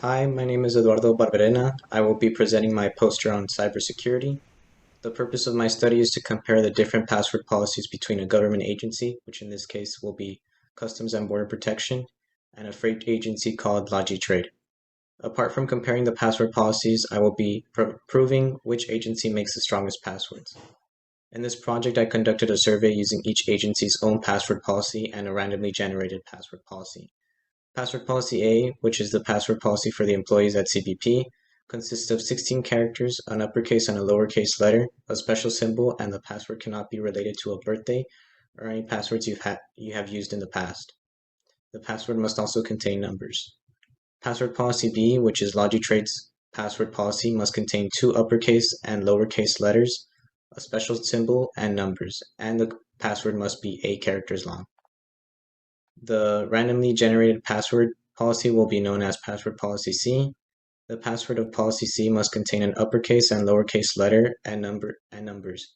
Hi, my name is Eduardo Barberena. I will be presenting my poster on cybersecurity. The purpose of my study is to compare the different password policies between a government agency, which in this case will be Customs and Border Protection, and a freight agency called Logy Trade. Apart from comparing the password policies, I will be proving which agency makes the strongest passwords. In this project, I conducted a survey using each agency's own password policy and a randomly generated password policy. Password policy A, which is the password policy for the employees at CBP, consists of 16 characters, an uppercase and a lowercase letter, a special symbol, and the password cannot be related to a birthday or any passwords you have used in the past. The password must also contain numbers. Password policy B, which is Logy Trade's password policy, must contain two uppercase and lowercase letters, a special symbol, and numbers, and the password must be 8 characters long. The randomly generated password policy will be known as password policy C. The password of policy C must contain an uppercase and lowercase letter and numbers,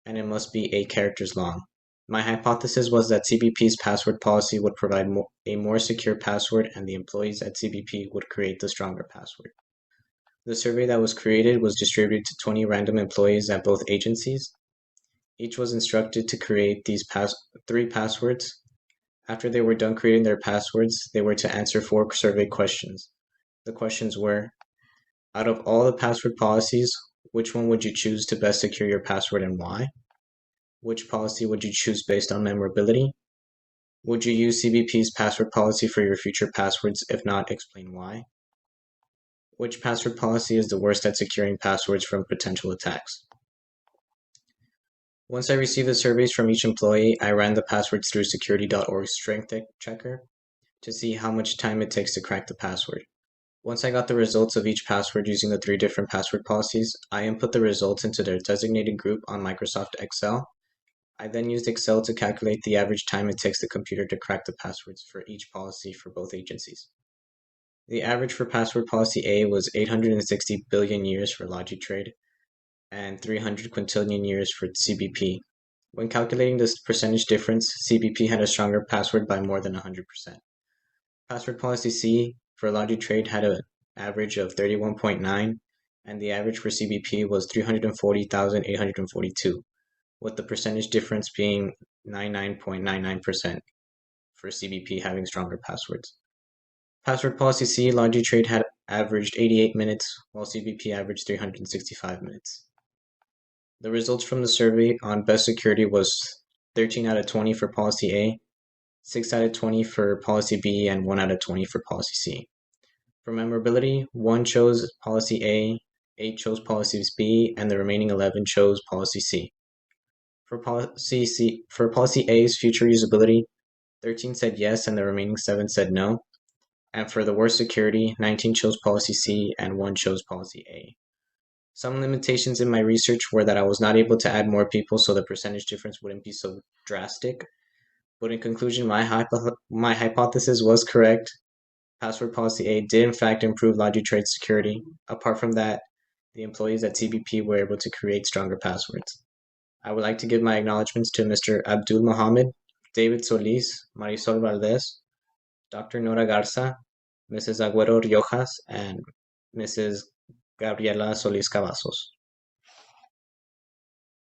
and it must be 8 characters long. My hypothesis was that CBP's password policy would provide a more secure password and the employees at CBP would create the stronger password. The survey that was created was distributed to 20 random employees at both agencies. Each was instructed to create these 3 passwords. After they were done creating their passwords, they were to answer 4 survey questions. The questions were, out of all the password policies, which one would you choose to best secure your password and why? Which policy would you choose based on memorability? Would you use CBP's password policy for your future passwords? If not, explain why. Which password policy is the worst at securing passwords from potential attacks? Once I received the surveys from each employee, I ran the passwords through security.org's strength checker to see how much time it takes to crack the password. Once I got the results of each password using the 3 different password policies, I input the results into their designated group on Microsoft Excel. I then used Excel to calculate the average time it takes the computer to crack the passwords for each policy for both agencies. The average for password policy A was 860 billion years for Logy Trade and 300 quintillion years for CBP. When calculating this percentage difference, CBP had a stronger password by more than 100%. Password policy C for Logy Trade had an average of 31.9, and the average for CBP was 340,842, with the percentage difference being 99.99% for CBP having stronger passwords. Password policy C, Logy Trade had averaged 88 minutes, while CBP averaged 365 minutes. The results from the survey on best security was 13 out of 20 for policy A, 6 out of 20 for policy B, and 1 out of 20 for policy C. For memorability, 1 chose policy A, 8 chose policy B, and the remaining 11 chose policy C. For policy A's future usability, 13 said yes and the remaining 7 said no. And for the worst security, 19 chose policy C and 1 chose policy A. Some limitations in my research were that I was not able to add more people so the percentage difference wouldn't be so drastic. But in conclusion, my hypothesis was correct. Password policy A did in fact improve Logy Trade security. Apart from that, the employees at CBP were able to create stronger passwords. I would like to give my acknowledgments to Mr. Abdul Mohammed, David Solis, Marisol Valdez, Dr. Nora Garza, Mrs. Agüero Riojas, and Mrs. Gabriela Solis Cavazos.